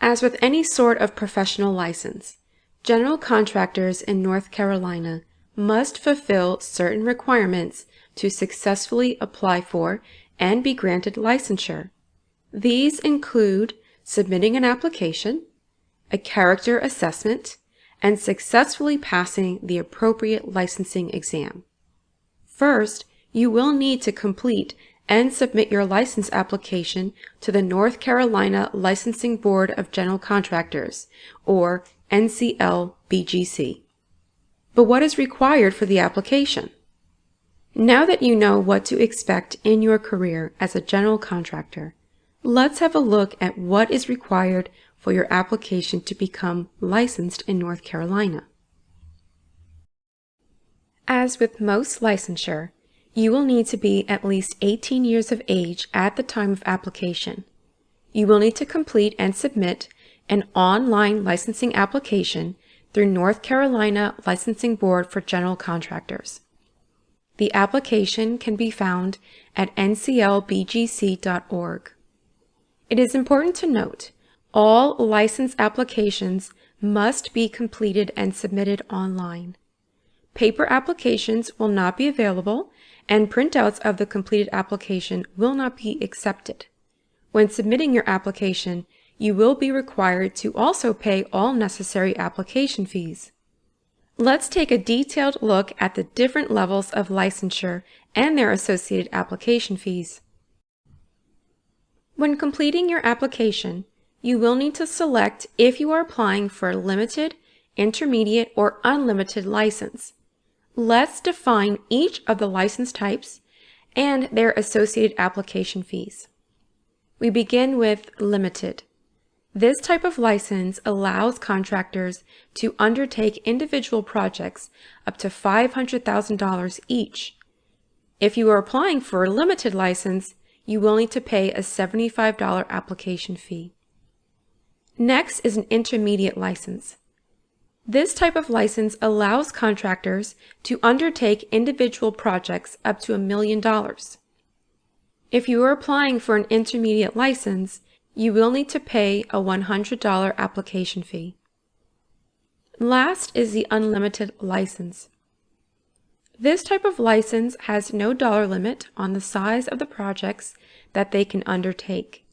As with any sort of professional license, general contractors in North Carolina must fulfill certain requirements to successfully apply for and be granted licensure. These include submitting an application, a character assessment, and successfully passing the appropriate licensing exam. First, you will need to complete and submit your license application to the North Carolina Licensing Board of General Contractors, or NCLBGC. But what is required for the application? Now that you know what to expect in your career as a general contractor, let's have a look at what is required for your application to become licensed in North Carolina. As with most licensure, you will need to be at least 18 years of age at the time of application. You will need to complete and submit an online licensing application through North Carolina Licensing Board for General Contractors. The application can be found at nclbgc.org. It is important to note, all license applications must be completed and submitted online. Paper applications will not be available, and printouts of the completed application will not be accepted. When submitting your application, you will be required to also pay all necessary application fees. Let's take a detailed look at the different levels of licensure and their associated application fees. When completing your application, you will need to select if you are applying for a limited, intermediate, or unlimited license. Let's define each of the license types and their associated application fees. We begin with limited. This type of license allows contractors to undertake individual projects up to $500,000 each. If you are applying for a limited license, you will need to pay a $75 application fee. Next is an intermediate license. This type of license allows contractors to undertake individual projects up to $1 million. If you are applying for an intermediate license, you will need to pay a $100 application fee. Last is the unlimited license. This type of license has no dollar limit on the size of the projects that they can undertake.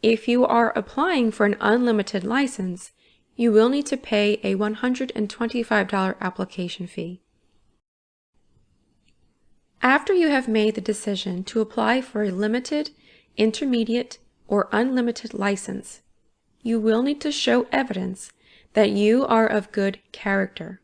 If you are applying for an unlimited license, you will need to pay a $125 application fee. After you have made the decision to apply for a limited, intermediate, or unlimited license, you will need to show evidence that you are of good character.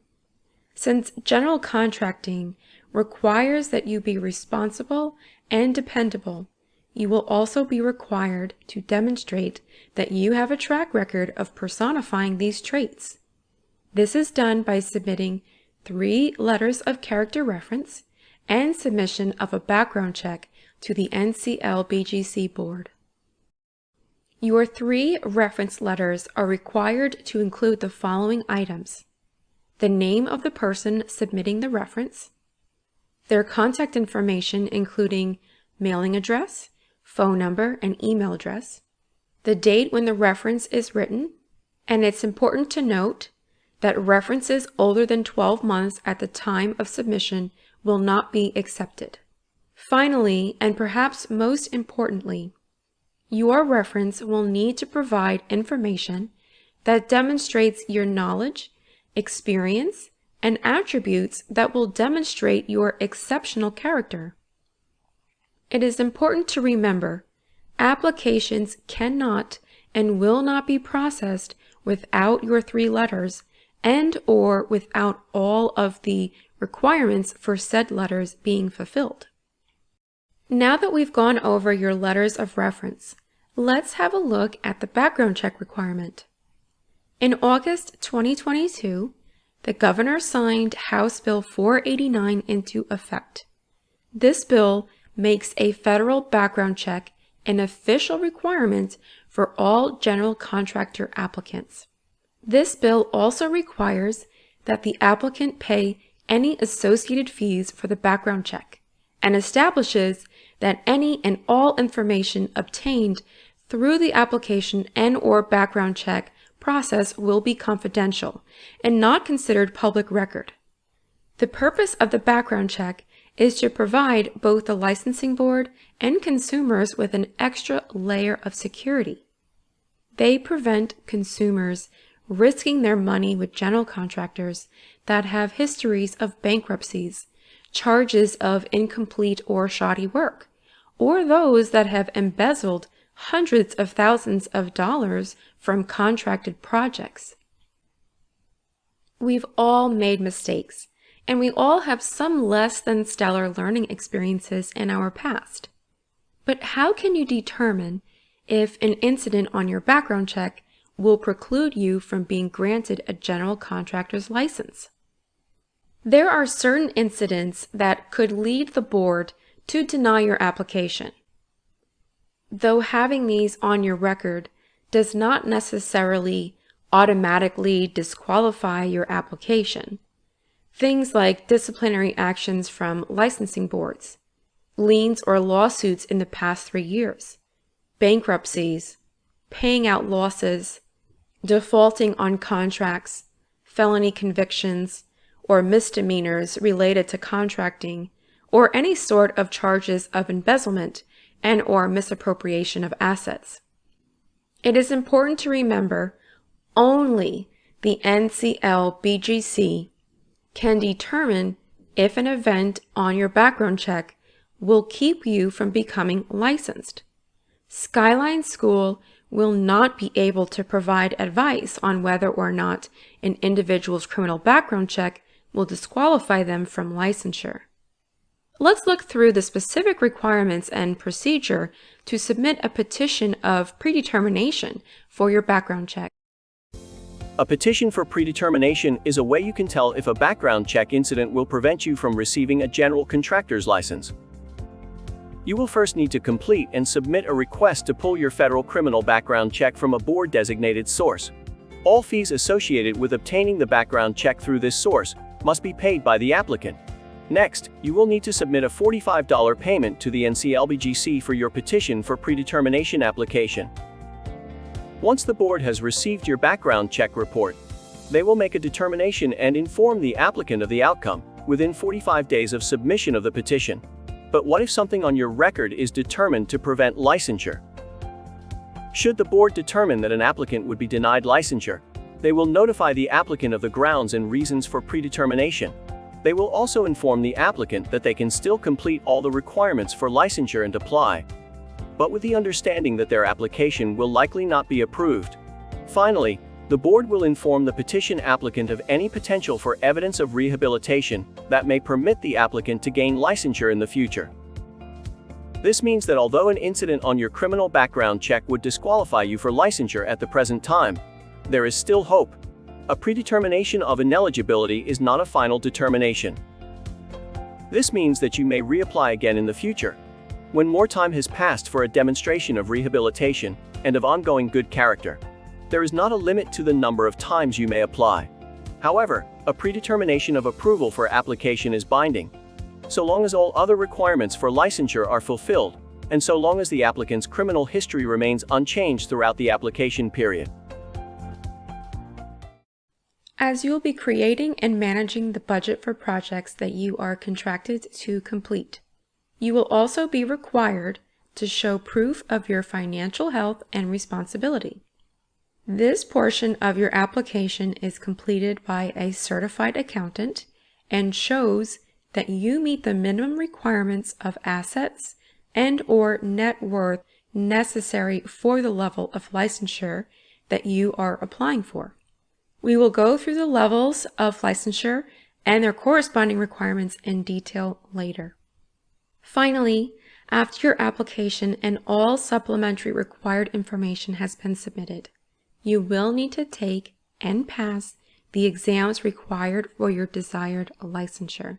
Since general contracting requires that you be responsible and dependable, you will also be required to demonstrate that you have a track record of personifying these traits. This is done by submitting 3 letters of character reference and submission of a background check to the NCLBGC board. Your 3 reference letters are required to include the following items: the name of the person submitting the reference, their contact information including mailing address, phone number, and email address, the date when the reference is written, and it's important to note that references older than 12 months at the time of submission will not be accepted. Finally, and perhaps most importantly, your reference will need to provide information that demonstrates your knowledge, experience, and attributes that will demonstrate your exceptional character. It is important to remember, applications cannot and will not be processed without your 3 letters and/or without all of the requirements for said letters being fulfilled. Now that we've gone over your letters of reference, let's have a look at the background check requirement. In August 2022, the Governor signed House Bill 489 into effect. This bill makes a federal background check an official requirement for all general contractor applicants. This bill also requires that the applicant pay any associated fees for the background check and establishes that any and all information obtained through the application and/or background check process will be confidential and not considered public record. The purpose of the background check is to provide both the licensing board and consumers with an extra layer of security. They prevent consumers risking their money with general contractors that have histories of bankruptcies, charges of incomplete or shoddy work, or those that have embezzled hundreds of thousands of dollars from contracted projects. We've all made mistakes, and we all have some less than stellar learning experiences in our past. But how can you determine if an incident on your background check will preclude you from being granted a general contractor's license? There are certain incidents that could lead the board to deny your application. Though having these on your record does not necessarily automatically disqualify your application. Things like disciplinary actions from licensing boards, liens or lawsuits in the past 3 years, bankruptcies, paying out losses, defaulting on contracts, felony convictions, or misdemeanors related to contracting, or any sort of charges of embezzlement and/or misappropriation of assets. It is important to remember only the NCLBGC can determine if an event on your background check will keep you from becoming licensed. Skyline School will not be able to provide advice on whether or not an individual's criminal background check will disqualify them from licensure. Let's look through the specific requirements and procedure to submit a petition of predetermination for your background check. A petition for predetermination is a way you can tell if a background check incident will prevent you from receiving a general contractor's license. You will first need to complete and submit a request to pull your federal criminal background check from a board-designated source. All fees associated with obtaining the background check through this source must be paid by the applicant. Next, you will need to submit a $45 payment to the NCLBGC for your petition for predetermination application. Once the board has received your background check report, they will make a determination and inform the applicant of the outcome within 45 days of submission of the petition. But what if something on your record is determined to prevent licensure? Should the board determine that an applicant would be denied licensure, they will notify the applicant of the grounds and reasons for predetermination. They will also inform the applicant that they can still complete all the requirements for licensure and apply, but with the understanding that their application will likely not be approved. Finally, the board will inform the petition applicant of any potential for evidence of rehabilitation that may permit the applicant to gain licensure in the future. This means that although an incident on your criminal background check would disqualify you for licensure at the present time, there is still hope. A predetermination of ineligibility is not a final determination. This means that you may reapply again in the future, when more time has passed for a demonstration of rehabilitation and of ongoing good character. There is not a limit to the number of times you may apply. However, a predetermination of approval for application is binding, so long as all other requirements for licensure are fulfilled, and so long as the applicant's criminal history remains unchanged throughout the application period. As you'll be creating and managing the budget for projects that you are contracted to complete, you will also be required to show proof of your financial health and responsibility. This portion of your application is completed by a certified accountant and shows that you meet the minimum requirements of assets and/or net worth necessary for the level of licensure that you are applying for. We will go through the levels of licensure and their corresponding requirements in detail later. Finally, after your application and all supplementary required information has been submitted, you will need to take and pass the exams required for your desired licensure.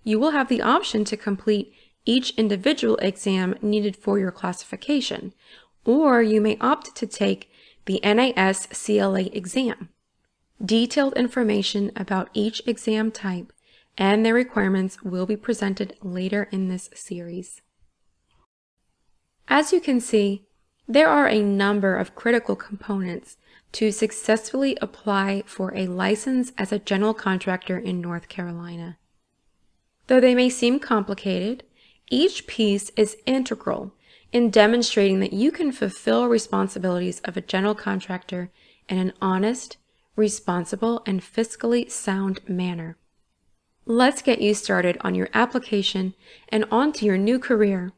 You will have the option to complete each individual exam needed for your classification, or you may opt to take the NASCLA exam. Detailed information about each exam type and their requirements will be presented later in this series. As you can see, There are a number of critical components to successfully apply for a license as a general contractor in North Carolina. Though they may seem complicated, each piece is integral in demonstrating that you can fulfill responsibilities of a general contractor in an honest, responsible, and fiscally sound manner. Let's get you started on your application and on to your new career.